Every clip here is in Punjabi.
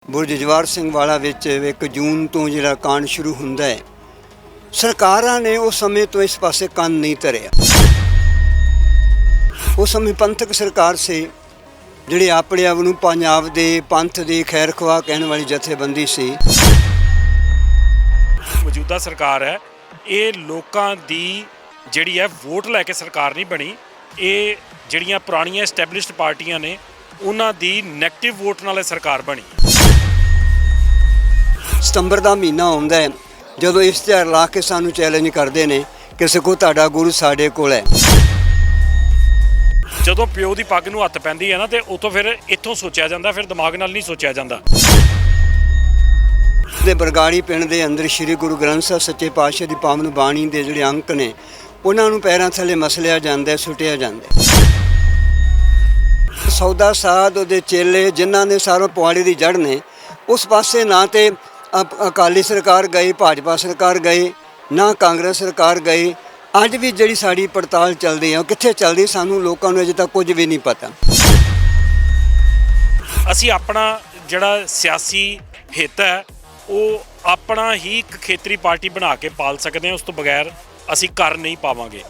ਬੁਰਜ ਜਵਾਹਰ ਸਿੰਘ ਵਾਲਾ ਵਿੱਚ 1 ਜੂਨ ਤੋਂ ਜਿਹੜਾ ਕਾਂਡ ਸ਼ੁਰੂ ਹੁੰਦਾ ਹੈ, ਸਰਕਾਰਾਂ ਨੇ ਉਸ ਸਮੇਂ ਤੋਂ ਇਸ ਪਾਸੇ ਕੰਨ ਨਹੀਂ ਧਰਿਆ। ਉਸ ਸਮੇਂ ਪੰਥਕ ਸਰਕਾਰ ਸੀ ਜਿਹੜੀ ਆਪਣੇ ਆਪ ਨੂੰ ਪੰਜਾਬ ਦੇ ਪੰਥ ਦੀ ਖੈਰ ਖਵਾਹ ਕਹਿਣ ਵਾਲੀ ਜਥੇਬੰਦੀ ਸੀ। ਮੌਜੂਦਾ ਸਰਕਾਰ ਹੈ, ਇਹ ਲੋਕਾਂ ਦੀ ਜਿਹੜੀ ਹੈ ਵੋਟ ਲੈ ਕੇ ਸਰਕਾਰ ਨਹੀਂ ਬਣੀ। ਇਹ ਜਿਹੜੀਆਂ ਪੁਰਾਣੀਆਂ ਐਸਟੈਬਲਿਸ਼ਡ ਪਾਰਟੀਆਂ ਨੇ ਉਹਨਾਂ ਦੀ ਨੈਗੇਟਿਵ ਵੋਟ ਨਾਲ ਇਹ ਸਰਕਾਰ ਬਣੀ। ਸਤੰਬਰ ਦਾ ਮਹੀਨਾ ਆਉਂਦਾ ਹੈ ਜਦੋਂ ਇਸ਼ਤਿਹਾਰ ਲਾ ਕੇ ਸਾਨੂੰ ਚੈਲੰਜ ਕਰਦੇ ਨੇ ਕਿ ਸਗੋਂ ਤੁਹਾਡਾ ਗੁਰੂ ਸਾਡੇ ਕੋਲ ਹੈ। ਜਦੋਂ ਪਿਓ ਦੀ ਪੱਗ ਨੂੰ ਹੱਥ ਪੈਂਦੀ ਹੈ ਨਾ ਤੇ ਉਤੋਂ ਫਿਰ ਇੱਥੋਂ ਸੋਚਿਆ ਜਾਂਦਾ, ਫਿਰ ਦਿਮਾਗ ਨਾਲ ਨਹੀਂ ਸੋਚਿਆ ਜਾਂਦਾ। ਦੇ ਬਰਗਾੜੀ ਪਿੰਡ ਦੇ ਅੰਦਰ ਸ੍ਰੀ ਗੁਰੂ ਗ੍ਰੰਥ ਸਾਹਿਬ ਸੱਚੇ ਪਾਤਸ਼ਾਹ ਦੀ ਪਾਵਨ ਬਾਣੀ ਦੇ ਜਿਹੜੇ ਅੰਕ ਨੇ ਉਹਨਾਂ ਨੂੰ ਪੈਰਾਂ ਥੱਲੇ ਮਸਲਿਆ ਜਾਂਦਾ, ਸੁੱਟਿਆ ਜਾਂਦਾ। ਸੌਦਾ ਸਾਧ ਉਹਦੇ ਚੇਲੇ ਜਿਨ੍ਹਾਂ ਨੇ ਸਾਰੋਂ ਪੁਆੜੇ ਦੀ ਜੜ੍ਹ ਨੇ, ਉਸ ਪਾਸੇ ਨਾ ਤੇ ਅਕਾਲੀ ਸਰਕਾਰ ਗਈ, ਭਾਜਪਾ ਸਰਕਾਰ ਗਈ, ਨਾ ਕਾਂਗਰਸ ਸਰਕਾਰ ਗਈ। ਅੱਜ ਵੀ ਜਿਹੜੀ ਸਾਡੀ ਪੜਤਾਲ ਚੱਲਦੀ ਹੈ ਉਹ ਕਿੱਥੇ ਚੱਲਦੀ, ਸਾਨੂੰ ਲੋਕਾਂ ਨੂੰ ਅਜੇ ਤੱਕ ਕੁਝ ਵੀ ਨਹੀਂ ਪਤਾ। ਅਸੀਂ ਆਪਣਾ ਜਿਹੜਾ ਸਿਆਸੀ ਹਿੱਤ ਹੈ ਉਹ ਆਪਣਾ ਹੀ ਇੱਕ ਖੇਤਰੀ ਪਾਰਟੀ ਬਣਾ ਕੇ ਪਾਲ ਸਕਦੇ ਹਾਂ, ਉਸ ਤੋਂ ਬਗੈਰ ਅਸੀਂ ਕਰ ਨਹੀਂ ਪਾਵਾਂਗੇ।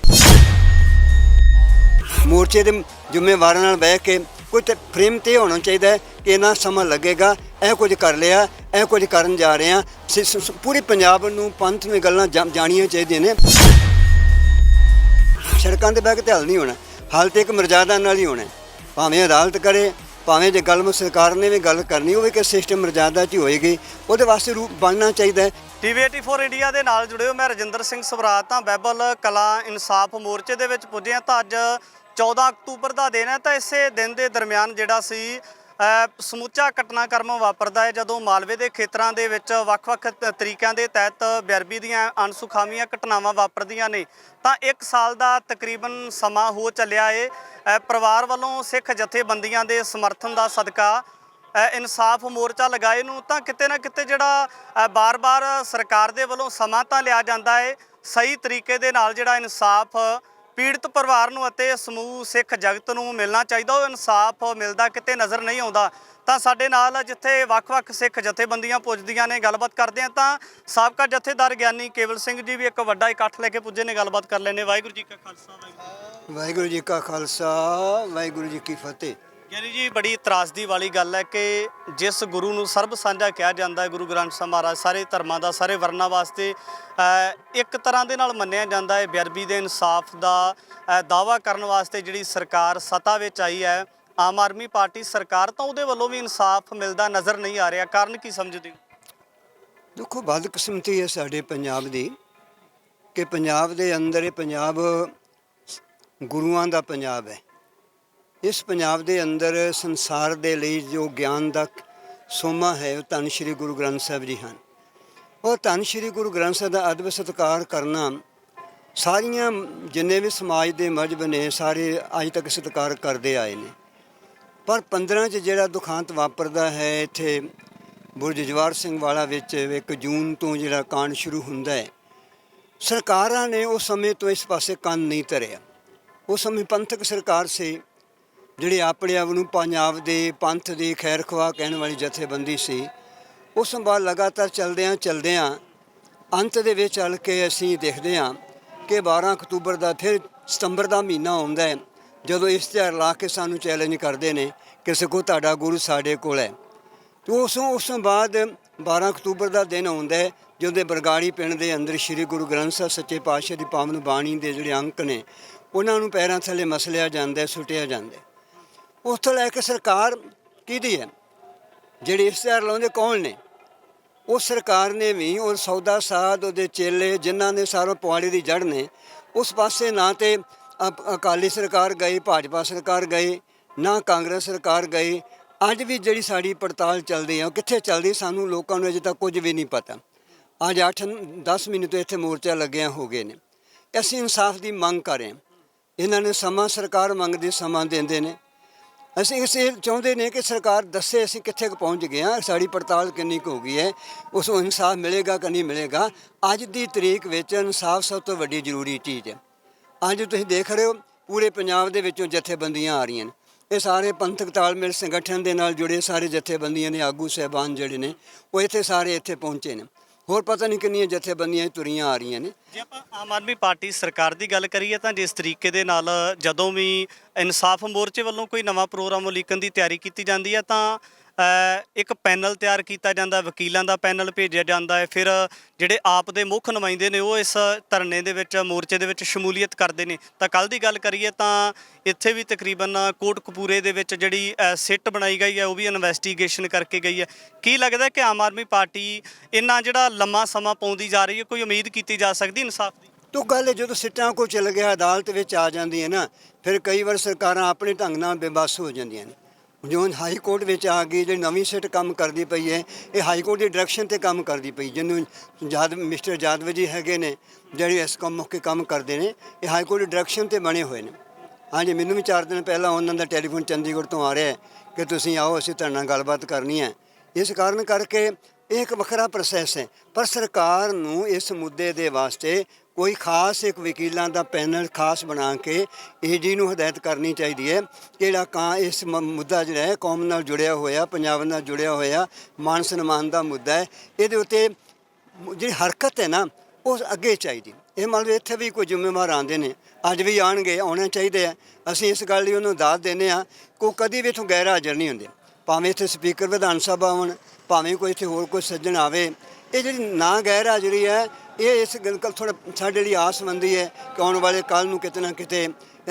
ਮੋਰਚੇ ਦੇ ਜ਼ਿੰਮੇਵਾਰਾਂ ਨਾਲ ਬਹਿ ਕੇ ਕੋਈ ਤੇ ਫਰੇਮ ਤੇ ਹੋਣਾ ਚਾਹੀਦਾ ਕਿ ਇੰਨਾ ਸਮਾਂ ਲੱਗੇਗਾ, ਇਹ ਕੁਝ ਕਰ ਲਿਆ, ਇਹ ਕੁਝ ਕਰਨ ਜਾ ਰਹੇ ਹਾਂ। ਪੂਰੇ ਪੰਜਾਬ ਨੂੰ ਪੰਥ ਨੂੰ ਗੱਲਾਂ ਜਾਣੀਆਂ ਚਾਹੀਦੀਆਂ ਨੇ। ਸੜਕਾਂ 'ਤੇ ਬਹਿ ਕੇ ਤੇ ਹੱਲ ਨਹੀਂ ਹੋਣਾ, ਹੱਲ ਤੇ ਇੱਕ ਮਰਜ਼ਾਦਾ ਨਾਲ ਹੀ ਹੋਣਾ। ਭਾਵੇਂ ਅਦਾਲਤ ਕਰੇ, ਭਾਵੇਂ ਜੇ ਗੱਲ ਸਰਕਾਰ ਨੇ ਵੀ ਗੱਲ ਕਰਨੀ ਹੋਵੇ ਕਿ ਸਿਸਟਮ ਮਰਜ਼ਾਦਾ 'ਚ ਹੀ ਹੋਏਗੀ, ਉਹਦੇ ਵਾਸਤੇ ਰੂਪ ਬਣਨਾ ਚਾਹੀਦਾ ਹੈ। TV 84 ਇੰਡੀਆ ਦੇ ਨਾਲ ਜੁੜੇ ਹੋ, ਮੈਂ ਰਜਿੰਦਰ ਸਿੰਘ ਸਵਰਾਜ। ਤਾਂ ਬਾਈਬਲ ਕਲਾਂ ਇਨਸਾਫ ਮੋਰਚੇ ਦੇ ਵਿੱਚ ਪੁੱਜੇ ਹਾਂ। ਤਾਂ ਅੱਜ 14 ਅਕਤੂਬਰ ਦਾ ਦਿਨ ਹੈ। ਤਾਂ ਇਸੇ ਦਿਨ ਦੇ ਦਰਮਿਆਨ ਜਿਹੜਾ ਸੀ ਸਮੁੱਚਾ ਘਟਨਾਕ੍ਰਮ ਵਾਪਰਦਾ ਹੈ ਜਦੋਂ ਮਾਲਵੇ ਦੇ ਖੇਤਰਾਂ ਦੇ ਵਿੱਚ ਵੱਖ-ਵੱਖ ਤਰੀਕਿਆਂ ਦੇ ਤਹਿਤ ਬੇਅਦਬੀ ਦੀਆਂ ਅਣਸੁਖਾਵੀਆਂ ਘਟਨਾਵਾਂ ਵਾਪਰਦੀਆਂ ਨੇ। ਤਾਂ 1 ਸਾਲ ਦਾ ਤਕਰੀਬਨ ਸਮਾਂ ਹੋ ਚੱਲਿਆ ਏ। ਪਰਿਵਾਰ ਵੱਲੋਂ ਸਿੱਖ ਜਥੇਬੰਦੀਆਂ ਦੇ ਸਮਰਥਨ ਦਾ ਸਦਕਾ ਇਨਸਾਫ ਮੋਰਚਾ ਲਗਾਏ ਨੂੰ ਤਾਂ ਕਿਤੇ ਨਾ ਕਿਤੇ ਜਿਹੜਾ ਬਾਰ-ਬਾਰ ਸਰਕਾਰ ਦੇ ਵੱਲੋਂ ਸਮਾਂ ਤਾਂ ਲਿਆ ਜਾਂਦਾ ਹੈ, ਸਹੀ ਤਰੀਕੇ ਦੇ ਨਾਲ ਜਿਹੜਾ ਇਨਸਾਫ ਪੀੜਤ ਪਰਿਵਾਰ ਨੂੰ ਅਤੇ ਸਮੂਹ ਸਿੱਖ ਜਗਤ ਨੂੰ ਮਿਲਣਾ ਚਾਹੀਦਾ, ਉਹ ਇਨਸਾਫ ਮਿਲਦਾ ਕਿਤੇ ਨਜ਼ਰ ਨਹੀਂ ਆਉਂਦਾ। ਤਾਂ ਸਾਡੇ ਨਾਲ ਜਿੱਥੇ ਵੱਖ-ਵੱਖ ਸਿੱਖ ਜਥੇਬੰਦੀਆਂ ਪੁੱਜਦੀਆਂ ਨੇ, ਗੱਲਬਾਤ ਕਰਦੇ ਹਾਂ। ਤਾਂ ਸਾਬਕਾ ਜਥੇਦਾਰ ਗਿਆਨੀ ਕੇਵਲ ਸਿੰਘ ਜੀ ਵੀ ਇੱਕ ਵੱਡਾ ਇਕੱਠ ਲੈ ਕੇ ਪੁੱਜੇ ਨੇ, ਗੱਲਬਾਤ ਕਰ ਲੈਂਦੇ। ਵਾਹਿਗੁਰੂ ਜੀ ਕਾ ਖਾਲਸਾ, ਵਾਹਿਗੁਰੂ ਜੀ ਕਾ ਖਾਲਸਾ, ਵਾਹਿਗੁਰੂ ਜੀ ਕੀ ਫਤਿਹ। ਗਿਆਨੀ ਜੀ, ਬੜੀ ਤਰਾਸਦੀ ਵਾਲੀ ਗੱਲ ਹੈ ਕਿ ਜਿਸ ਗੁਰੂ ਨੂੰ ਸਰਬ ਸਾਂਝਾ ਕਿਹਾ ਜਾਂਦਾ ਹੈ, ਗੁਰੂ ਗ੍ਰੰਥ ਸਾਹਿਬ ਮਹਾਰਾਜ ਸਾਰੇ ਧਰਮਾਂ ਦਾ, ਸਾਰੇ ਵਰਨਾਂ ਵਾਸਤੇ ਇੱਕ ਤਰ੍ਹਾਂ ਦੇ ਨਾਲ ਮੰਨਿਆ ਜਾਂਦਾ ਹੈ, ਬੇਅਦਬੀ ਦੇ ਇਨਸਾਫ ਦਾ ਦਾਅਵਾ ਕਰਨ ਵਾਸਤੇ ਜਿਹੜੀ ਸਰਕਾਰ ਸੱਤਾ ਵਿੱਚ ਆਈ ਹੈ, ਆਮ ਆਦਮੀ ਪਾਰਟੀ ਸਰਕਾਰ, ਤਾਂ ਉਹਦੇ ਵੱਲੋਂ ਵੀ ਇਨਸਾਫ ਮਿਲਦਾ ਨਜ਼ਰ ਨਹੀਂ ਆ ਰਿਹਾ। ਕਾਰਨ ਕੀ ਸਮਝਦੇ ਹੋ? ਦੇਖੋ, ਬਦਕਿਸਮਤੀ ਹੈ ਸਾਡੇ ਪੰਜਾਬ ਦੀ ਕਿ ਪੰਜਾਬ ਦੇ ਅੰਦਰ ਇਹ ਪੰਜਾਬ ਗੁਰੂਆਂ ਦਾ ਪੰਜਾਬ ਹੈ। ਇਸ ਪੰਜਾਬ ਦੇ ਅੰਦਰ ਸੰਸਾਰ ਦੇ ਲਈ ਜੋ ਗਿਆਨ ਦਾ ਸੋਮਾ ਹੈ ਉਹ ਧੰਨ ਸ਼੍ਰੀ ਗੁਰੂ ਗ੍ਰੰਥ ਸਾਹਿਬ ਜੀ ਹਨ। ਉਹ ਧੰਨ ਸ਼੍ਰੀ ਗੁਰੂ ਗ੍ਰੰਥ ਸਾਹਿਬ ਦਾ ਅਦਬ ਸਤਿਕਾਰ ਕਰਨਾ ਸਾਰੀਆਂ ਜਿੰਨੇ ਵੀ ਸਮਾਜ ਦੇ ਮਜ਼ਹਬ ਨੇ ਸਾਰੇ ਅੱਜ ਤੱਕ ਸਤਿਕਾਰ ਕਰਦੇ ਆਏ ਨੇ। ਪਰ 15 'ਚ ਜਿਹੜਾ ਦੁਖਾਂਤ ਵਾਪਰਦਾ ਹੈ ਇੱਥੇ ਬੁਰਜ ਜਵਾਹਰ ਸਿੰਘ ਵਾਲਾ ਵਿੱਚ 1 ਜੂਨ ਤੋਂ ਜਿਹੜਾ ਕਾਂਡ ਸ਼ੁਰੂ ਹੁੰਦਾ ਹੈ, ਸਰਕਾਰਾਂ ਨੇ ਉਸ ਸਮੇਂ ਤੋਂ ਇਸ ਪਾਸੇ ਕੰਨ ਨਹੀਂ ਧਰਿਆ। ਉਸ ਸਮੇਂ ਪੰਥਕ ਸਰਕਾਰ ਸੀ ਜਿਹੜੀ ਆਪਣੇ ਆਪ ਨੂੰ ਪੰਜਾਬ ਦੇ ਪੰਥ ਦੀ ਖੈਰ ਖਵਾਹ ਕਹਿਣ ਵਾਲੀ ਜਥੇਬੰਦੀ ਸੀ। ਉਸ ਤੋਂ ਬਾਅਦ ਲਗਾਤਾਰ ਚਲਦਿਆਂ ਅੰਤ ਦੇ ਵਿੱਚ ਚੱਲ ਕੇ ਅਸੀਂ ਦੇਖਦੇ ਹਾਂ ਕਿ 12 ਅਕਤੂਬਰ ਦਾ ਫਿਰ ਸਤੰਬਰ ਦਾ ਮਹੀਨਾ ਆਉਂਦਾ ਹੈ ਜਦੋਂ ਇਸ਼ਤਿਹਾਰ ਲਾ ਕੇ ਸਾਨੂੰ ਚੈਲੰਜ ਕਰਦੇ ਨੇ ਕਿ ਸਗੋਂ ਤੁਹਾਡਾ ਗੁਰੂ ਸਾਡੇ ਕੋਲ ਹੈ। ਅਤੇ ਉਸ ਤੋਂ ਬਾਅਦ 12 ਅਕਤੂਬਰ ਦਾ ਦਿਨ ਆਉਂਦਾ ਹੈ ਜਦੋਂ ਬਰਗਾੜੀ ਪਿੰਡ ਦੇ ਅੰਦਰ ਸ੍ਰੀ ਗੁਰੂ ਗ੍ਰੰਥ ਸਾਹਿਬ ਸੱਚੇ ਪਾਤਸ਼ਾਹ ਦੀ ਪਾਵਨ ਬਾਣੀ ਦੇ ਜਿਹੜੇ ਅੰਕ ਨੇ ਉਹਨਾਂ ਨੂੰ ਪੈਰਾਂ ਥੱਲੇ ਮਸਲਿਆ ਜਾਂਦਾ, ਸੁੱਟਿਆ ਜਾਂਦਾ। ਉਸ ਤੋਂ ਲੈ ਕੇ ਸਰਕਾਰ ਕਿਹਦੀ ਹੈ, ਜਿਹੜੇ ਇਸ਼ਤਿਹਾਰ ਲਾਉਂਦੇ ਕੌਣ ਨੇ? ਉਸ ਸਰਕਾਰ ਨੇ ਵੀ ਉਹ ਸੌਦਾ ਸਾਧ ਉਹਦੇ ਚੇਲੇ ਜਿਨ੍ਹਾਂ ਨੇ ਸਾਰੋਂ ਪੁਆੜੇ ਦੀ ਜੜ੍ਹ ਨੇ, ਉਸ ਪਾਸੇ ਨਾ ਤੇ ਅਕਾਲੀ ਸਰਕਾਰ ਗਈ, ਭਾਜਪਾ ਸਰਕਾਰ ਗਈ, ਨਾ ਕਾਂਗਰਸ ਸਰਕਾਰ ਗਈ। ਅੱਜ ਵੀ ਜਿਹੜੀ ਸਾਡੀ ਪੜਤਾਲ ਚੱਲਦੀ ਹੈ ਉਹ ਕਿੱਥੇ ਚੱਲਦੀ, ਸਾਨੂੰ ਲੋਕਾਂ ਨੂੰ ਅਜੇ ਤੱਕ ਕੁਝ ਵੀ ਨਹੀਂ ਪਤਾ। ਅੱਜ 8-10 ਮਹੀਨੇ ਤੋਂ ਇੱਥੇ ਮੋਰਚਾ ਲੱਗਿਆ ਹੋ ਗਏ ਨੇ। ਅਸੀਂ ਇਨਸਾਫ ਦੀ ਮੰਗ ਕਰ ਰਹੇ ਹਾਂ। ਇਹਨਾਂ ਨੇ ਸਮਾਂ, ਸਰਕਾਰ ਮੰਗਦੀ, ਸਮਾਂ ਦਿੰਦੇ ਨੇ। ਅਸੀਂ ਇਸੇ ਚਾਹੁੰਦੇ ਨੇ ਕਿ ਸਰਕਾਰ ਦੱਸੇ ਅਸੀਂ ਕਿੱਥੇ ਕੁ ਪਹੁੰਚ ਗਏ ਹਾਂ, ਸਾਡੀ ਪੜਤਾਲ ਕਿੰਨੀ ਕੁ ਹੋ ਗਈ ਹੈ, ਉਸ ਨੂੰ ਇਨਸਾਫ ਮਿਲੇਗਾ ਕਿ ਨਹੀਂ ਮਿਲੇਗਾ। ਅੱਜ ਦੀ ਤਰੀਕ ਵਿੱਚ ਇਨਸਾਫ ਸਭ ਤੋਂ ਵੱਡੀ ਜ਼ਰੂਰੀ ਚੀਜ਼ ਹੈ। ਅੱਜ ਤੁਸੀਂ ਦੇਖ ਰਹੇ ਹੋ ਪੂਰੇ ਪੰਜਾਬ ਦੇ ਵਿੱਚੋਂ ਜਥੇਬੰਦੀਆਂ ਆ ਰਹੀਆਂ ਨੇ। ਇਹ ਸਾਰੇ ਪੰਥਕ ਤਾਲਮੇਲ ਸੰਗਠਨ ਦੇ ਨਾਲ ਜੁੜੇ ਸਾਰੇ ਜਥੇਬੰਦੀਆਂ ਦੇ ਆਗੂ ਸਾਹਿਬਾਨ ਜਿਹੜੇ ਨੇ ਉਹ ਇੱਥੇ ਸਾਰੇ ਇੱਥੇ ਪਹੁੰਚੇ ਨੇ। ਹੋਰ ਪਤਾ ਨਹੀਂ ਕਿੰਨੀਆਂ ਜਥੇਬੰਦੀਆਂ ਤੁਰੀਆਂ ਆ ਰਹੀਆਂ ਨੇ। ਜੇ ਆਪਾਂ ਆਮ ਆਦਮੀ ਪਾਰਟੀ ਸਰਕਾਰ ਦੀ ਗੱਲ ਕਰੀਏ ਤਾਂ ਜਿਸ ਤਰੀਕੇ ਦੇ ਨਾਲ ਜਦੋਂ ਵੀ ਇਨਸਾਫ ਮੋਰਚੇ ਵੱਲੋਂ ਕੋਈ ਨਵਾਂ ਪ੍ਰੋਗਰਾਮ ਉਲੀਕਣ ਦੀ ਤਿਆਰੀ ਕੀਤੀ ਜਾਂਦੀ ਹੈ ਤਾਂ ਇੱਕ ਪੈਨਲ ਤਿਆਰ ਕੀਤਾ ਜਾਂਦਾ, ਵਕੀਲਾਂ ਦਾ ਪੈਨਲ ਭੇਜਿਆ ਜਾਂਦਾ ਹੈ। ਫਿਰ ਜਿਹੜੇ ਆਪ ਦੇ ਮੁੱਖ ਨੁਮਾਇੰਦੇ ਨੇ ਉਹ ਇਸ ਧਰਨੇ ਦੇ ਵਿੱਚ ਮੋਰਚੇ ਦੇ ਵਿੱਚ ਸ਼ਮੂਲੀਅਤ ਕਰਦੇ ਨੇ। ਤਾਂ ਕੱਲ ਦੀ ਗੱਲ ਕਰੀਏ ਤਾਂ ਇੱਥੇ ਵੀ ਤਕਰੀਬਨ ਕੋਟਕਪੂਰੇ ਦੇ ਵਿੱਚ ਜਿਹੜੀ ਸਿੱਟ ਬਣਾਈ ਗਈ ਹੈ ਉਹ ਵੀ ਇਨਵੈਸਟੀਗੇਸ਼ਨ ਕਰਕੇ ਗਈ ਹੈ। ਕੀ ਲੱਗਦਾ ਕਿ ਆਮ ਆਦਮੀ ਪਾਰਟੀ ਇੰਨਾ ਜਿਹੜਾ ਲੰਮਾ ਸਮਾਂ ਪਾਉਂਦੀ ਜਾ ਰਹੀ ਹੈ, ਕੋਈ ਉਮੀਦ ਕੀਤੀ ਜਾ ਸਕਦੀ ਇਨਸਾਫ ਦੀ? ਤੋ ਗੱਲ ਹੈ ਜਦੋਂ ਸਿੱਟਾਂ ਕੋ ਚੱਲ ਗਿਆ ਅਦਾਲਤ ਵਿੱਚ ਆ ਜਾਂਦੀ ਹੈ ਨਾ, ਫਿਰ ਕਈ ਵਾਰ ਸਰਕਾਰਾਂ ਆਪਣੇ ਢੰਗ ਨਾਲ ਬੇਬਸ ਹੋ ਜਾਂਦੀਆਂ ਨੇ। ਜਿਵੇਂ ਹਾਈ ਕੋਰਟ ਵਿੱਚ ਆ ਗਈ ਜਿਹੜੀ ਨਵੀਂ ਸਿੱਟ ਕੰਮ ਕਰਦੀ ਪਈ ਹੈ, ਇਹ ਹਾਈ ਕੋਰਟ ਦੀ ਡਾਇਰੈਕਸ਼ਨ ਤੇ ਕੰਮ ਕਰਦੀ ਪਈ। ਜਿਹਨੂੰ ਮਿਸਟਰ ਜਾਦਵ ਜੀ ਹੈਗੇ ਨੇ ਜਿਹੜੇ ਇਸ ਕੰਮ ਮੌਕੇ ਕੰਮ ਕਰਦੇ ਨੇ, ਇਹ ਹਾਈ ਕੋਰਟ ਦੀ ਡਾਇਰੈਕਸ਼ਨ ਤੇ ਬਣੇ ਹੋਏ ਨੇ। ਹਾਂਜੀ, ਮੈਨੂੰ ਵੀ 4 ਦਿਨ ਪਹਿਲਾਂ ਉਹਨਾਂ ਦਾ ਟੈਲੀਫੋਨ ਚੰਡੀਗੜ੍ਹ ਤੋਂ ਆ ਰਿਹਾ ਕਿ ਤੁਸੀਂ ਆਓ, ਅਸੀਂ ਤੁਹਾਡੇ ਨਾਲ ਗੱਲਬਾਤ ਕਰਨੀ ਹੈ। ਇਸ ਕਾਰਨ ਕਰਕੇ ਇਹ ਇੱਕ ਵੱਖਰਾ ਪ੍ਰੋਸੈਸ ਹੈ, ਪਰ ਸਰਕਾਰ ਨੂੰ ਇਸ ਮੁੱਦੇ ਦੇ ਵਾਸਤੇ ਕੋਈ ਖਾਸ ਇੱਕ ਵਕੀਲਾਂ ਦਾ ਪੈਨਲ ਖਾਸ ਬਣਾ ਕੇ ਏਡੀ ਨੂੰ ਹਦਾਇਤ ਕਰਨੀ ਚਾਹੀਦੀ ਹੈ ਕਿ ਜਿਹੜਾ ਇਸ ਮੁੱਦਾ ਜਿਹੜਾ ਹੈ ਕੌਮ ਨਾਲ ਜੁੜਿਆ ਹੋਇਆ, ਪੰਜਾਬ ਨਾਲ ਜੁੜਿਆ ਹੋਇਆ, ਮਾਨ ਸਨਮਾਨ ਦਾ ਮੁੱਦਾ ਹੈ, ਇਹਦੇ ਉੱਤੇ ਜਿਹੜੀ ਹਰਕਤ ਹੈ ਨਾ ਉਹ ਅੱਗੇ ਚਾਹੀਦੀ। ਇਹ ਮੰਨ ਲਓ ਇੱਥੇ ਵੀ ਕੋਈ ਜ਼ਿੰਮੇਵਾਰ ਆਉਂਦੇ ਨੇ, ਅੱਜ ਵੀ ਆਉਣਗੇ, ਆਉਣੇ ਚਾਹੀਦੇ ਆ। ਅਸੀਂ ਇਸ ਗੱਲ ਲਈ ਉਹਨੂੰ ਦਾਦ ਦਿੰਦੇ ਹਾਂ ਕਿ ਉਹ ਕਦੀ ਵੀ ਇੱਥੋਂ ਗੈਰ ਹਾਜ਼ਰ ਨਹੀਂ ਹੁੰਦੇ, ਭਾਵੇਂ ਇੱਥੇ ਸਪੀਕਰ ਵਿਧਾਨ ਸਭਾ ਹੋਣ, ਭਾਵੇਂ ਕੋਈ ਇੱਥੇ ਹੋਰ ਕੋਈ ਸੱਜਣ ਆਵੇ। ਇਹ ਜਿਹੜੀ ਨਾ ਗੈਰ ਹਾਜ਼ਰੀ ਹੈ ਇਹ ਇਸ ਗੱਲ ਥੋੜ੍ਹਾ ਸਾਡੇ ਲਈ ਆਸਮੰਦੀ ਹੈ ਕਿ ਆਉਣ ਵਾਲੇ ਕੱਲ੍ਹ ਨੂੰ ਕਿਤੇ ਨਾ ਕਿਤੇ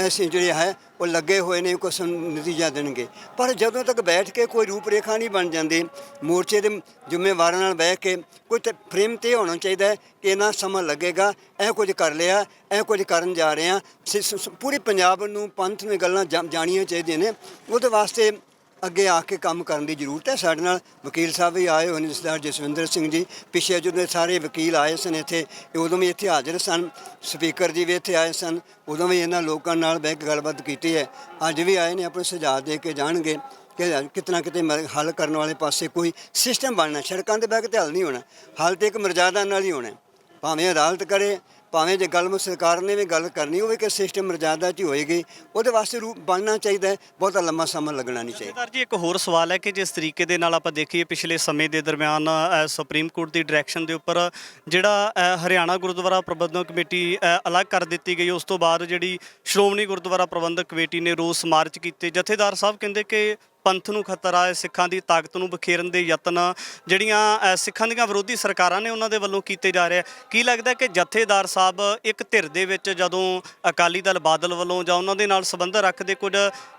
ਅਸੀਂ ਜਿਹੜੇ ਹੈ ਉਹ ਲੱਗੇ ਹੋਏ ਨੇ ਕੋਈ ਨਤੀਜਾ ਦੇਣਗੇ। ਪਰ ਜਦੋਂ ਤੱਕ ਬੈਠ ਕੇ ਕੋਈ ਰੂਪ ਰੇਖਾ ਨਹੀਂ ਬਣ ਜਾਂਦੀ, ਮੋਰਚੇ ਦੇ ਜ਼ਿੰਮੇਵਾਰਾਂ ਨਾਲ ਬਹਿ ਕੇ ਕੋਈ ਫਰੇਮ ਤੇ ਹੋਣਾ ਚਾਹੀਦਾ ਹੈ ਕਿ ਇੰਨਾ ਸਮਾਂ ਲੱਗੇਗਾ, ਇਹ ਕੁਝ ਕਰ ਲਿਆ, ਇਹ ਕੁਝ ਕਰਨ ਜਾ ਰਹੇ ਹਾਂ। ਪੂਰੇ ਪੰਜਾਬ ਨੂੰ, ਪੰਥ ਨੂੰ ਗੱਲਾਂ ਜਾਣੀਆਂ ਚਾਹੀਦੀਆਂ ਨੇ। ਉਹਦੇ ਵਾਸਤੇ ਅੱਗੇ ਆ ਕੇ ਕੰਮ ਕਰਨ ਦੀ ਜ਼ਰੂਰਤ ਹੈ। ਸਾਡੇ ਨਾਲ ਵਕੀਲ ਸਾਹਿਬ ਵੀ ਆਏ ਹੋਏ ਨੇ, ਸਰਦਾਰ ਜਸਵਿੰਦਰ ਸਿੰਘ ਜੀ। ਪਿੱਛੇ ਜਦੋਂ ਸਾਰੇ ਵਕੀਲ ਆਏ ਸਨ ਇੱਥੇ, ਉਦੋਂ ਵੀ ਇੱਥੇ ਹਾਜ਼ਰ ਸਨ। ਸਪੀਕਰ ਜੀ ਵੀ ਇੱਥੇ ਆਏ ਸਨ, ਉਦੋਂ ਵੀ ਇਹਨਾਂ ਲੋਕਾਂ ਨਾਲ ਬਹਿ ਕੇ ਗੱਲਬਾਤ ਕੀਤੀ ਹੈ। ਅੱਜ ਵੀ ਆਏ ਨੇ, ਆਪਣੇ ਸੁਝਾਅ ਦੇ ਕੇ ਜਾਣਗੇ ਕਿ ਕਿਤਨਾ ਕਿਤੇ ਹੱਲ ਕਰਨ ਵਾਲੇ ਪਾਸੇ ਕੋਈ ਸਿਸਟਮ ਬਣਨਾ। ਸੜਕਾਂ 'ਤੇ ਬਹਿ ਕੇ ਤਾਂ ਹੱਲ ਨਹੀਂ ਹੋਣਾ, ਹੱਲ ਤਾਂ ਇੱਕ ਮਰਜ਼ਾਦਾ ਨਾਲ ਹੀ ਹੋਣਾ। ਭਾਵੇਂ ਅਦਾਲਤ ਕਰੇ, ਭਾਵੇਂ ਜੇ ਗੱਲ ਸਰਕਾਰ ਨੇ ਵੀ ਗੱਲ ਕਰਨੀ ਹੋਵੇ ਕਿ ਸਿਸਟਮ ਮਰਜ਼ਾਦਾ 'ਚ ਹੀ ਹੋਏਗੀ, ਉਹਦੇ ਵਾਸਤੇ ਰੂਪ ਬਣਨਾ ਚਾਹੀਦਾ ਹੈ। ਬਹੁਤਾ ਲੰਮਾ ਸਮਾਂ ਲੱਗਣਾ ਨਹੀਂ ਚਾਹੀਦਾ। ਸਰਦਾਰ ਜੀ, ਇੱਕ ਹੋਰ ਸਵਾਲ ਹੈ ਕਿ ਜਿਸ ਤਰੀਕੇ ਦੇ ਨਾਲ ਆਪਾਂ ਦੇਖੀਏ ਪਿਛਲੇ ਸਮੇਂ ਦੇ ਦਰਮਿਆਨ ਸੁਪਰੀਮ ਕੋਰਟ ਦੀ ਡਾਇਰੈਕਸ਼ਨ ਦੇ ਉੱਪਰ ਜਿਹੜਾ ਹਰਿਆਣਾ ਗੁਰਦੁਆਰਾ ਪ੍ਰਬੰਧਕ ਕਮੇਟੀ ਅਲੱਗ ਕਰ ਦਿੱਤੀ ਗਈ, ਉਸ ਤੋਂ ਬਾਅਦ ਜਿਹੜੀ ਸ਼੍ਰੋਮਣੀ ਗੁਰਦੁਆਰਾ ਪ੍ਰਬੰਧਕ ਕਮੇਟੀ ਨੇ ਰੋਸ ਮਾਰਚ ਕੀਤੇ। ਜਥੇਦਾਰ ਸਾਹਿਬ ਕਹਿੰਦੇ ਕਿ ਪੰਥ ਨੂੰ ਖਤਰਾ ਹੈ, ਸਿੱਖਾਂ ਦੀ ਤਾਕਤ ਨੂੰ ਬਖੇਰਨ ਦੇ ਯਤਨ ਜਿਹੜੀਆਂ ਸਿੱਖਾਂ ਦੀਆਂ ਵਿਰੋਧੀ ਸਰਕਾਰਾਂ ਨੇ ਉਹਨਾਂ ਦੇ ਵੱਲੋਂ ਕੀਤੇ ਜਾ ਰਹੇ। ਕੀ ਲੱਗਦਾ ਕਿ ਜਥੇਦਾਰ ਸਾਹਿਬ ਇੱਕ ਧਿਰ ਦੇ ਵਿੱਚ ਜਦੋਂ ਅਕਾਲੀ ਦਲ ਬਾਦਲ ਵੱਲੋਂ ਜਾਂ ਉਹਨਾਂ ਦੇ ਨਾਲ ਸੰਬੰਧ ਰੱਖਦੇ ਕੁਝ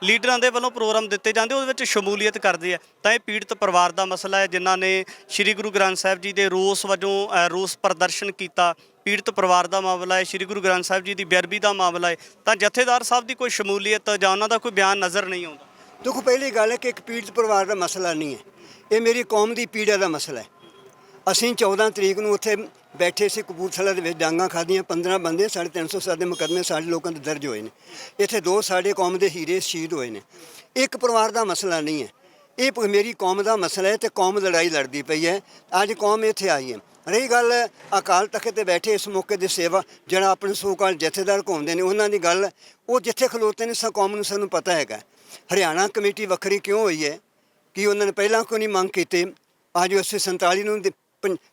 ਲੀਡਰਾਂ ਦੇ ਵੱਲੋਂ ਪ੍ਰੋਗਰਾਮ ਦਿੱਤੇ ਜਾਂਦੇ, ਉਹਦੇ ਵਿੱਚ ਸ਼ਮੂਲੀਅਤ ਕਰਦੇ ਆ, ਤਾਂ ਇਹ ਪੀੜਤ ਪਰਿਵਾਰ ਦਾ ਮਸਲਾ ਹੈ ਜਿਨ੍ਹਾਂ ਨੇ ਸ੍ਰੀ ਗੁਰੂ ਗ੍ਰੰਥ ਸਾਹਿਬ ਜੀ ਦੇ ਰੋਸ ਵਜੋਂ ਰੋਸ ਪ੍ਰਦਰਸ਼ਨ ਕੀਤਾ। ਪੀੜਤ ਪਰਿਵਾਰ ਦਾ ਮਾਮਲਾ ਹੈ, ਸ੍ਰੀ ਗੁਰੂ ਗ੍ਰੰਥ ਸਾਹਿਬ ਜੀ ਦੀ ਬੇਅਦਬੀ ਦਾ ਮਾਮਲਾ ਹੈ, ਤਾਂ ਜਥੇਦਾਰ ਸਾਹਿਬ ਦੀ ਕੋਈ ਸ਼ਮੂਲੀਅਤ ਜਾਂ ਉਹਨਾਂ ਦਾ ਕੋਈ ਬਿਆਨ ਨਜ਼ਰ ਨਹੀਂ ਆਉਂਦਾ। ਦੇਖੋ, ਪਹਿਲੀ ਗੱਲ ਹੈ ਕਿ ਇੱਕ ਪੀੜਤ ਪਰਿਵਾਰ ਦਾ ਮਸਲਾ ਨਹੀਂ ਹੈ, ਇਹ ਮੇਰੀ ਕੌਮ ਦੀ ਪੀੜਾ ਦਾ ਮਸਲਾ ਹੈ। ਅਸੀਂ 14 ਤਰੀਕ ਨੂੰ ਉੱਥੇ ਬੈਠੇ ਸੀ ਕਪੂਰਥਲਾ ਦੇ ਵਿੱਚ, ਡਾਂਗਾਂ ਖਾਧੀਆਂ, 15 ਬੰਦੇ, 350 ਦੇ ਮੁਕੱਦਮੇ ਸਾਡੇ ਲੋਕਾਂ ਦੇ ਦਰਜ ਹੋਏ ਨੇ। ਇੱਥੇ 2 ਸਾਡੇ ਕੌਮ ਦੇ ਹੀਰੇ ਸ਼ਹੀਦ ਹੋਏ ਨੇ। ਇੱਕ ਪਰਿਵਾਰ ਦਾ ਮਸਲਾ ਨਹੀਂ ਹੈ, ਇਹ ਮੇਰੀ ਕੌਮ ਦਾ ਮਸਲਾ ਹੈ ਤੇ ਕੌਮ ਲੜਾਈ ਲੜਦੀ ਪਈ ਹੈ। ਅੱਜ ਕੌਮ ਇੱਥੇ ਆਈ ਹੈ। ਰਹੀ ਗੱਲ ਅਕਾਲ ਤਖਤ ਤੇ ਬੈਠੇ ਇਸ ਮੌਕੇ ਦੀ ਸੇਵਾ, ਜਿਹੜਾ ਆਪਣੇ ਸੋ-ਕਾਲ ਜਥੇਦਾਰ ਘੁੰਮਦੇ ਨੇ, ਉਹਨਾਂ ਦੀ ਗੱਲ, ਉਹ ਜਿੱਥੇ ਖਲੋਤੇ ਨੇ ਕੌਮ ਨੂੰ ਸਾਨੂੰ ਪਤਾ ਹੈਗਾ। ਹਰਿਆਣਾ ਕਮੇਟੀ ਵੱਖਰੀ ਕਿਉਂ ਹੋਈ ਹੈ ਕਿ ਉਹਨਾਂ ਨੇ ਪਹਿਲਾਂ ਕਿਉਂ ਨਹੀਂ ਮੰਗ ਕੀਤੀ? ਅੱਜ 1947 ਨੂੰ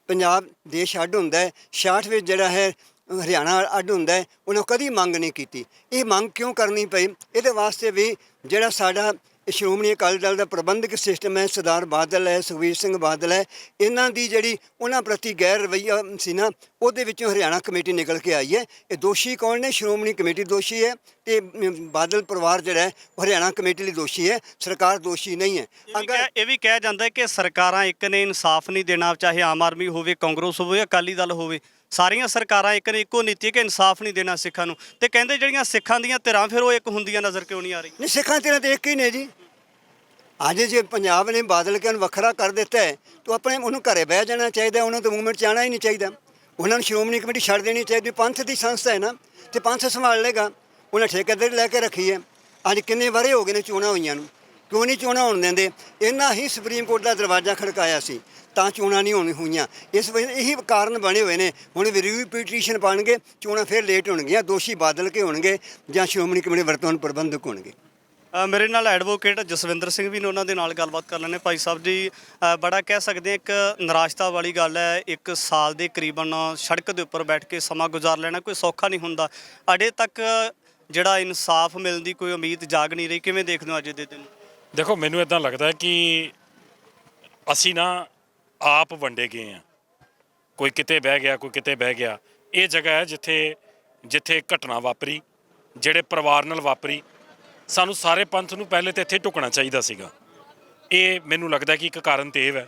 ਪੰਜਾਬ ਦੇਸ਼ ਅੱਡ ਹੁੰਦਾ ਹੈ, 66 ਵਿੱਚ ਜਿਹੜਾ ਹੈ ਹਰਿਆਣਾ ਅੱਡ ਹੁੰਦਾ ਹੈ, ਉਹਨਾਂ ਕਦੀ ਮੰਗ ਨਹੀਂ ਕੀਤੀ। ਇਹ ਮੰਗ ਕਿਉਂ ਕਰਨੀ ਪਈ? ਇਹਦੇ ਵਾਸਤੇ ਵੀ ਜਿਹੜਾ ਸਾਡਾ ਸ਼੍ਰੋਮਣੀ ਅਕਾਲੀ ਦਲ ਦਾ ਪ੍ਰਬੰਧਕ ਸਿਸਟਮ ਹੈ, ਸਰਦਾਰ ਬਾਦਲ ਹੈ, ਸੁਖਬੀਰ ਸਿੰਘ ਬਾਦਲ ਹੈ, ਇਹਨਾਂ ਦੀ ਜਿਹੜੀ ਉਹਨਾਂ ਪ੍ਰਤੀ ਗੈਰ ਰਵੱਈਆ ਸੀ ਨਾ, ਉਹਦੇ ਵਿੱਚੋਂ ਹਰਿਆਣਾ ਕਮੇਟੀ ਨਿਕਲ ਕੇ ਆਈ ਹੈ। ਇਹ ਦੋਸ਼ੀ ਕੌਣ ਨੇ? ਸ਼੍ਰੋਮਣੀ ਕਮੇਟੀ ਦੋਸ਼ੀ ਹੈ ਤੇ ਬਾਦਲ ਪਰਿਵਾਰ ਜਿਹੜਾ ਹੈ ਉਹ ਹਰਿਆਣਾ ਕਮੇਟੀ ਲਈ ਦੋਸ਼ੀ ਹੈ, ਸਰਕਾਰ ਦੋਸ਼ੀ ਨਹੀਂ ਹੈ। ਇਹ ਵੀ ਕਿਹਾ ਜਾਂਦਾ ਹੈ ਕਿ ਸਰਕਾਰਾਂ ਇੱਕ ਨੇ, ਇਨਸਾਫ ਨਹੀਂ ਦੇਣਾ, ਚਾਹੇ ਆਮ ਆਦਮੀ ਹੋਵੇ, ਕਾਂਗਰਸ ਹੋਵੇ, ਅਕਾਲੀ ਦਲ ਹੋਵੇ, ਸਾਰੀਆਂ ਸਰਕਾਰਾਂ ਇੱਕ ਨੇ, ਇੱਕੋ ਨੀਤੀ ਕਿ ਇਨਸਾਫ ਨਹੀਂ ਦੇਣਾ ਸਿੱਖਾਂ ਨੂੰ। ਤੇ ਕਹਿੰਦੇ ਜਿਹੜੀਆਂ ਸਿੱਖਾਂ ਦੀਆਂ ਧਿਰਾਂ ਫਿਰ ਉਹ ਇੱਕ ਹੁੰਦੀਆਂ ਨਜ਼ਰ ਕਿਉਂ ਨਹੀਂ ਆ ਰਹੀ? ਨਹੀਂ, ਸਿੱਖਾਂ ਧਿਰਾਂ ਤੇ ਇੱਕ ਹੀ ਨੇ ਜੀ। ਅੱਜ ਜੇ ਪੰਜਾਬ ਨੇ ਬਾਦਲ ਕੇ ਨੂੰ ਵੱਖਰਾ ਕਰ ਦਿੱਤਾ ਹੈ ਤਾਂ ਆਪਣੇ ਉਹਨੂੰ ਘਰੇ ਬਹਿ ਜਾਣਾ ਚਾਹੀਦਾ, ਉਹਨਾਂ ਤੋਂ ਮੂਵਮੈਂਟ 'ਚ ਆਉਣਾ ਹੀ ਨਹੀਂ ਚਾਹੀਦਾ। ਉਹਨਾਂ ਨੂੰ ਸ਼੍ਰੋਮਣੀ ਕਮੇਟੀ ਛੱਡ ਦੇਣੀ ਚਾਹੀਦੀ। ਪੰਥ ਦੀ ਸੰਸਥਾ ਹੈ ਨਾ, ਤੇ ਪੰਥ ਸੰਭਾਲ ਲੇਗਾ। ਉਹਨਾਂ ਠੇਕੇਦਾਰੀ ਲੈ ਕੇ ਰੱਖੀ ਹੈ। ਅੱਜ ਕਿੰਨੇ ਵਾਰੇ ਹੋ ਗਏ ਨੇ ਚੋਣਾਂ ਹੋਈਆਂ ਨੂੰ, ਕਿਉਂ ਨਹੀਂ ਚੋਣਾਂ ਹੋਣ ਦਿੰਦੇ? ਇਹਨਾਂ ਹੀ ਸੁਪਰੀਮ ਕੋਰਟ ਦਾ ਦਰਵਾਜ਼ਾ ਖੜਕਾਇਆ ਸੀ ਤਾਂ ਚੋਣਾਂ ਨਹੀਂ ਹੋਈਆਂ। ਇਸ ਵਜ੍ਹਾ ਇਹੀ ਕਾਰਨ ਬਣੇ ਹੋਏ ਨੇ। ਹੁਣ ਰਿਵਿਊ ਪਟੀਸ਼ਨ ਪਾਉਣਗੇ, ਚੋਣਾਂ ਫਿਰ ਲੇਟ ਹੋਣਗੀਆਂ। ਦੋਸ਼ੀ ਬਾਦਲ ਕੇ ਹੋਣਗੇ ਜਾਂ ਸ਼੍ਰੋਮਣੀ ਕਮੇਟੀ ਵਰਤਮਾਨ ਪ੍ਰਬੰਧਕ ਹੋਣਗੇ। ਮੇਰੇ ਨਾਲ ਐਡਵੋਕੇਟ ਜਸਵਿੰਦਰ ਸਿੰਘ ਵੀ ਨੇ, ਉਹਨਾਂ ਦੇ ਨਾਲ ਗੱਲਬਾਤ ਕਰ ਲੈਂਦੇ। ਭਾਈ ਸਾਹਿਬ ਜੀ, ਬੜਾ ਕਹਿ ਸਕਦੇ ਹਾਂ ਇੱਕ ਨਿਰਾਸ਼ਤਾ ਵਾਲੀ ਗੱਲ ਹੈ, 1 ਸਾਲ ਦੇ ਕਰੀਬਨ ਸੜਕ ਦੇ ਉੱਪਰ ਬੈਠ ਕੇ ਸਮਾਂ ਗੁਜ਼ਾਰ ਲੈਣਾ ਕੋਈ ਸੌਖਾ ਨਹੀਂ ਹੁੰਦਾ। ਅਜੇ ਤੱਕ ਜਿਹੜਾ ਇਨਸਾਫ ਮਿਲਣ ਦੀ ਕੋਈ ਉਮੀਦ ਜਾਗ ਨਹੀਂ ਰਹੀ। ਕਿਵੇਂ ਦੇਖਦੇ ਹੋ ਅੱਜ ਦੇ ਦਿਨ? ਦੇਖੋ, ਮੈਨੂੰ ਇਦਾਂ ਲੱਗਦਾ ਕਿ ਅਸੀਂ ਨਾ ਆਪ ਵੰਡੇ ਗਏ ਹਾਂ। ਕੋਈ ਕਿਤੇ ਬਹਿ ਗਿਆ, ਕੋਈ ਕਿਤੇ ਬਹਿ ਗਿਆ। ਇਹ ਜਗ੍ਹਾ ਹੈ ਜਿੱਥੇ ਘਟਨਾ ਵਾਪਰੀ, ਜਿਹੜੇ ਪਰਿਵਾਰ ਨਾਲ ਵਾਪਰੀ, ਸਾਨੂੰ ਸਾਰੇ ਪੰਥ ਨੂੰ ਪਹਿਲੇ ਤਾਂ ਇੱਥੇ ਢੁਕਣਾ ਚਾਹੀਦਾ ਸੀਗਾ। ਇਹ ਮੈਨੂੰ ਲੱਗਦਾ ਕਿ ਇੱਕ ਕਾਰਨ ਤੇ ਇਹ ਹੈ।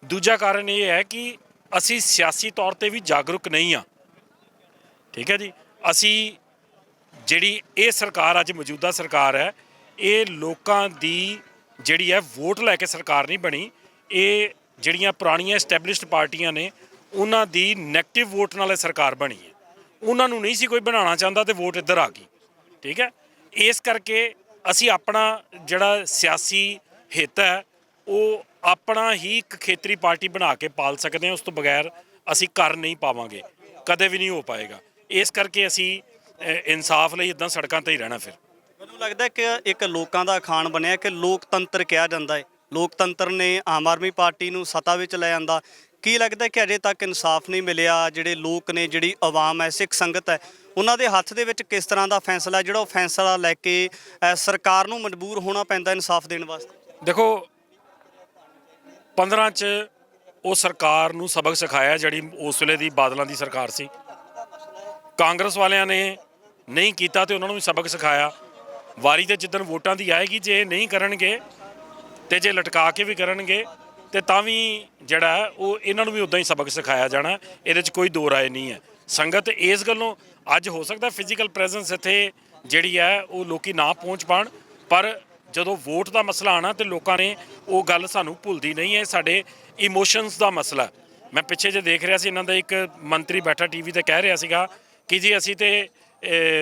ਦੂਜਾ ਕਾਰਨ ਇਹ ਹੈ ਕਿ ਅਸੀਂ ਸਿਆਸੀ ਤੌਰ ਤੇ ਵੀ ਜਾਗਰੂਕ ਨਹੀਂ ਹਾਂ। ਠੀਕ ਹੈ ਜੀ। ਅਸੀਂ ਜਿਹੜੀ ਇਹ ਸਰਕਾਰ ਅੱਜ ਮੌਜੂਦਾ ਸਰਕਾਰ ਹੈ, ਇਹ ਲੋਕਾਂ ਦੀ ਜਿਹੜੀ ਹੈ ਵੋਟ ਲੈ ਕੇ ਸਰਕਾਰ ਨਹੀਂ ਬਣੀ। ਇਹ ਜਿਹੜੀਆਂ ਪੁਰਾਣੀਆਂ ਐਸਟੈਬਲਿਸ਼ਡ ਪਾਰਟੀਆਂ ਨੇ, ਉਹਨਾਂ ਦੀ ਨੈਗੇਟਿਵ ਵੋਟ ਨਾਲ ਇਹ ਸਰਕਾਰ ਬਣੀ ਹੈ। ਉਹਨਾਂ ਨੂੰ ਨਹੀਂ ਸੀ ਕੋਈ ਬਣਾਉਣਾ ਚਾਹੁੰਦਾ ਤੇ ਵੋਟ ਇੱਧਰ ਆ ਗਈ। ਠੀਕ ਹੈ। ਇਸ ਕਰਕੇ ਅਸੀਂ ਆਪਣਾ ਜਿਹੜਾ ਸਿਆਸੀ ਹਿੱਤ ਹੈ ਉਹ ਆਪਣਾ ਹੀ ਇੱਕ ਖੇਤਰੀ ਪਾਰਟੀ ਬਣਾ ਕੇ ਪਾਲ ਸਕਦੇ ਹਾਂ। ਉਸ ਤੋਂ ਬਗੈਰ ਅਸੀਂ ਕਰ ਨਹੀਂ ਪਾਵਾਂਗੇ, ਕਦੇ ਵੀ ਨਹੀਂ ਹੋ ਪਾਏਗਾ। ਇਸ ਕਰਕੇ ਅਸੀਂ ਇਨਸਾਫ ਲਈ ਇੱਦਾਂ ਸੜਕਾਂ 'ਤੇ ਹੀ ਰਹਿਣਾ। ਫਿਰ ਮੈਨੂੰ ਲੱਗਦਾ ਕਿ ਇੱਕ ਲੋਕਾਂ ਦਾ ਅਖਾਣ ਬਣਿਆ ਕਿ ਲੋਕਤੰਤਰ ਕਿਹਾ ਜਾਂਦਾ ਹੈ। ਲੋਕਤੰਤਰ ਨੇ ਆਮ ਆਦਮੀ ਪਾਰਟੀ ਨੂੰ ਸੱਤਾ ਵਿੱਚ ਲੈ ਆਂਦਾ। ਕੀ ਲੱਗਦਾ ਕਿ ਅਜੇ ਤੱਕ ਇਨਸਾਫ ਨਹੀਂ ਮਿਲਿਆ? ਜਿਹੜੇ ਲੋਕ ਨੇ, ਜਿਹੜੀ ਆਵਾਮ ਹੈ, ਸਿੱਖ ਸੰਗਤ ਹੈ, ਉਹਨਾਂ ਦੇ ਹੱਥ ਦੇ ਵਿੱਚ ਕਿਸ ਤਰ੍ਹਾਂ ਦਾ ਫੈਸਲਾ ਹੈ ਜਿਹੜਾ ਉਹ ਫੈਸਲਾ ਲੈ ਕੇ ਸਰਕਾਰ ਨੂੰ ਮਜਬੂਰ ਹੋਣਾ ਪੈਂਦਾ ਇਨਸਾਫ ਦੇਣ ਵਾਸਤੇ? ਦੇਖੋ, 15 'ਚ ਉਹ ਸਰਕਾਰ ਨੂੰ ਸਬਕ ਸਿਖਾਇਆ ਜਿਹੜੀ ਉਸ ਵੇਲੇ ਦੀ ਬਾਦਲਾਂ ਦੀ ਸਰਕਾਰ ਸੀ। ਕਾਂਗਰਸ ਵਾਲਿਆਂ ਨੇ ਨਹੀਂ ਕੀਤਾ ਤੇ ਉਹਨਾਂ ਨੂੰ ਵੀ ਸਬਕ ਸਿਖਾਇਆ। ਵਾਰੀ ਤੇ ਜਿੱਦਣ ਵੋਟਾਂ ਦੀ ਆਏਗੀ, ਜੇ ਇਹ ਨਹੀਂ ਕਰਨਗੇ ਤੇ ਜੇ ਲਟਕਾ ਕੇ ਵੀ ਕਰਨਗੇ ਤੇ ਤਾਂ ਵੀ ਜਿਹੜਾ ਉਹ ਇਹਨਾਂ ਨੂੰ ਵੀ ਉਦਾਂ ਹੀ ਸਬਕ ਸਿਖਾਇਆ ਜਾਣਾ। ਇਹਦੇ 'ਚ ਕੋਈ ਦੋ ਰਾਏ ਨਹੀਂ ਹੈ। ਸੰਗਤ ਇਸ ਗੱਲੋਂ ਅੱਜ ਹੋ ਸਕਦਾ ਫਿਜ਼ੀਕਲ ਪ੍ਰੈਜ਼ੈਂਸ ਇੱਥੇ ਜਿਹੜੀ ਹੈ ਉਹ ਲੋਕੀ ਨਾ ਪਹੁੰਚ ਪਾਉਣ, ਪਰ ਜਦੋਂ ਵੋਟ ਦਾ ਮਸਲਾ ਆਣਾ ਤੇ ਲੋਕਾਂ ਨੇ ਉਹ ਗੱਲ ਸਾਨੂੰ ਭੁੱਲਦੀ ਨਹੀਂ ਹੈ। ਸਾਡੇ ਇਮੋਸ਼ਨਸ ਦਾ ਮਸਲਾ। ਮੈਂ ਪਿੱਛੇ ਜੇ ਦੇਖ ਰਿਹਾ ਸੀ, ਇਹਨਾਂ ਦਾ ਇੱਕ ਮੰਤਰੀ ਬੈਠਾ ਟੀਵੀ ਤੇ ਕਹਿ ਰਿਹਾ ਸੀਗਾ ਕਿ ਜੀ ਅਸੀਂ ਤੇ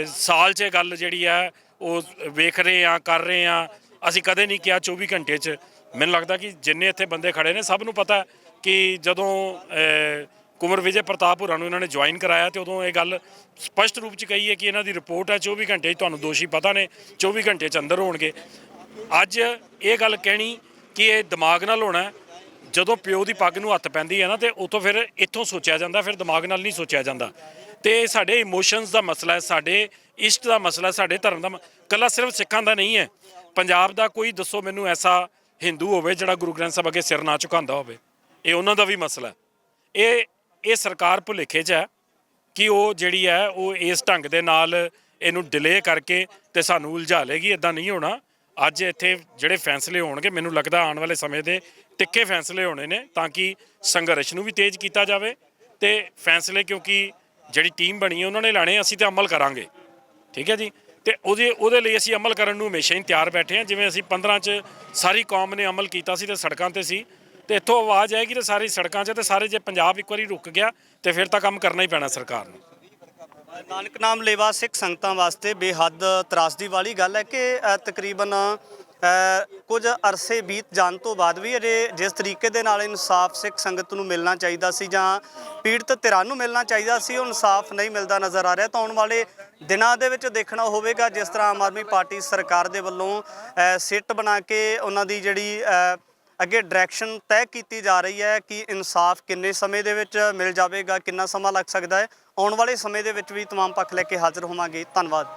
ਸਾਲ 'ਚ ਗੱਲ ਜਿਹੜੀ ਹੈ ਉਹ ਵੇਖ ਰਹੇ ਹਾਂ, ਕਰ ਰਹੇ ਹਾਂ, ਅਸੀਂ ਕਦੇ ਨਹੀਂ ਕਿਹਾ 24 ਘੰਟੇ 'ਚ। ਮੈਨੂੰ ਲੱਗਦਾ ਕਿ ਜਿੰਨੇ ਇੱਥੇ ਬੰਦੇ ਖੜੇ ਨੇ ਸਭ ਨੂੰ ਪਤਾ ਕਿ ਜਦੋਂ ਕੁੰਵਰ ਵਿਜੇ ਪ੍ਰਤਾਪ ਹੋਰਾਂ ਨੂੰ ਇਹਨਾਂ ਨੇ ਜੁਆਇਨ ਕਰਾਇਆ ਤੇ ਉਦੋਂ ਇਹ ਗੱਲ ਸਪਸ਼ਟ ਰੂਪ 'ਚ ਕਹੀ ਹੈ ਕਿ ਇਹਨਾਂ ਦੀ ਰਿਪੋਰਟ ਹੈ 24 ਘੰਟੇ 'ਚ ਤੁਹਾਨੂੰ ਦੋਸ਼ੀ ਪਤਾ ਨੇ, 24 ਘੰਟੇ 'ਚ ਅੰਦਰ ਹੋਣਗੇ। ਅੱਜ ਇਹ ਗੱਲ ਕਹਿਣੀ ਕਿ ਇਹ ਦਿਮਾਗ ਨਾਲ ਹੋਣਾ, ਜਦੋਂ ਪਿਓ ਦੀ ਪੱਗ ਨੂੰ ਹੱਥ ਪੈਂਦੀ ਹੈ ਨਾ ਤੇ ਉਤੋਂ ਫਿਰ ਇੱਥੋਂ ਸੋਚਿਆ ਜਾਂਦਾ, ਫਿਰ ਦਿਮਾਗ ਨਾਲ ਨਹੀਂ ਸੋਚਿਆ ਜਾਂਦਾ। ਤੇ ਸਾਡੇ ਇਮੋਸ਼ਨਸ ਦਾ ਮਸਲਾ ਹੈ, ਸਾਡੇ ਇਸ਼ਟ ਦਾ ਮਸਲਾ, ਸਾਡੇ ਧਰਮ ਦਾ। ਇਕੱਲਾ ਸਿਰਫ ਸਿੱਖਾਂ ਦਾ ਨਹੀਂ ਹੈ। ਪੰਜਾਬ ਦਾ ਕੋਈ ਦੱਸੋ ਮੈਨੂੰ ਐਸਾ ਹਿੰਦੂ ਹੋਵੇ ਜਿਹੜਾ ਗੁਰੂ ਗ੍ਰੰਥ ਸਾਹਿਬ ਅੱਗੇ ਸਿਰ ਨਾ ਝੁਕਾਉਂਦਾ ਹੋਵੇ। ਇਹ ਉਹਨਾਂ ਦਾ ਵੀ ਮਸਲਾ। ਇਹ ਸਰਕਾਰ ਭੁਲੇਖੇ 'ਚ ਹੈ ਕਿ ਉਹ ਜਿਹੜੀ ਹੈ ਉਹ ਇਸ ਢੰਗ ਦੇ ਨਾਲ ਇਹਨੂੰ ਡਿਲੇ ਕਰਕੇ ਤੇ ਸਾਨੂੰ ਉਲਝਾ ਲੇਗੀ। ਇੱਦਾਂ ਨਹੀਂ ਹੋਣਾ। ਅੱਜ ਇੱਥੇ ਜਿਹੜੇ ਫੈਸਲੇ ਹੋਣਗੇ, ਮੈਨੂੰ ਲੱਗਦਾ ਆਉਣ ਵਾਲੇ ਸਮੇਂ ਦੇ ਤਿੱਖੇ ਫੈਸਲੇ ਹੋਣੇ ਨੇ ਤਾਂ ਕਿ ਸੰਘਰਸ਼ ਨੂੰ ਵੀ ਤੇਜ਼ ਕੀਤਾ ਜਾਵੇ ਤੇ ਫੈਸਲੇ, ਕਿਉਂਕਿ ਜਿਹੜੀ ਟੀਮ ਬਣੀ ਹੈ ਉਹਨਾਂ ਨੇ ਲਾਣੇ, ਅਸੀਂ ਤੇ ਅਮਲ ਕਰਾਂਗੇ। ਠੀਕ ਹੈ ਜੀ। ਤੇ ਉਹਦੇ ਲਈ ਅਸੀਂ ਅਮਲ ਕਰਨ ਨੂੰ ਹਮੇਸ਼ਾ ਹੀ ਤਿਆਰ ਬੈਠੇ ਹਾਂ। ਜਿਵੇਂ ਅਸੀਂ 15 'ਚ ਸਾਰੀ ਕੌਮ ਨੇ ਅਮਲ ਕੀਤਾ ਸੀ ਤੇ ਸੜਕਾਂ 'ਤੇ ਸੀ, ਤੇ ਇੱਥੋਂ ਆਵਾਜ਼ ਆਏਗੀ ਤੇ ਸਾਰੀ ਸੜਕਾਂ 'ਚ, ਤੇ ਸਾਰੇ ਜੇ ਪੰਜਾਬ ਇੱਕ ਵਾਰੀ ਰੁਕ ਗਿਆ ਤੇ ਫਿਰ ਤਾਂ ਕੰਮ ਕਰਨਾ ਹੀ ਪੈਣਾ ਸਰਕਾਰ ਨੂੰ। ਨਾਨਕ ਨਾਮ ਲੇਵਾ ਸਿੱਖ ਸੰਗਤਾਂ ਵਾਸਤੇ ਬੇਹੱਦ ਤਰਾਸਦੀ ਵਾਲੀ ਗੱਲ ਹੈ ਕਿ ਤਕਰੀਬਨ ਕੁਝ ਅਰਸੇ ਬੀਤ ਜਾਣ ਤੋਂ ਬਾਅਦ ਵੀ ਅਜੇ ਜਿਸ ਤਰੀਕੇ ਦੇ ਨਾਲ ਇਨਸਾਫ ਸਿੱਖ ਸੰਗਤ ਨੂੰ ਮਿਲਣਾ ਚਾਹੀਦਾ ਸੀ ਜਾਂ ਪੀੜਤ ਧਿਰਾਂ ਨੂੰ ਮਿਲਣਾ ਚਾਹੀਦਾ ਸੀ, ਉਹ ਇਨਸਾਫ ਨਹੀਂ ਮਿਲਦਾ ਨਜ਼ਰ ਆ ਰਿਹਾ। ਤਾਂ ਆਉਣ ਵਾਲੇ ਦਿਨਾਂ ਦੇ ਵਿੱਚ ਦੇਖਣਾ ਹੋਵੇਗਾ ਜਿਸ ਤਰ੍ਹਾਂ ਆਮ ਆਦਮੀ ਪਾਰਟੀ ਸਰਕਾਰ ਦੇ ਵੱਲੋਂ ਸਿੱਟ ਬਣਾ ਕੇ ਉਹਨਾਂ ਦੀ ਜਿਹੜੀ ਅੱਗੇ ਡਾਇਰੈਕਸ਼ਨ ਤੈਅ ਕੀਤੀ ਜਾ ਰਹੀ ਹੈ ਕਿ ਇਨਸਾਫ ਕਿੰਨੇ ਸਮੇਂ ਦੇ ਵਿੱਚ ਮਿਲ ਜਾਵੇਗਾ, ਕਿੰਨਾ ਸਮਾਂ ਲੱਗ ਸਕਦਾ ਹੈ। ਆਉਣ ਵਾਲੇ ਸਮੇਂ ਦੇ ਵਿੱਚ ਵੀ ਤਮਾਮ ਪੱਖ ਲੈ ਕੇ ਹਾਜ਼ਰ ਹੋਵਾਂਗੇ। ਧੰਨਵਾਦ।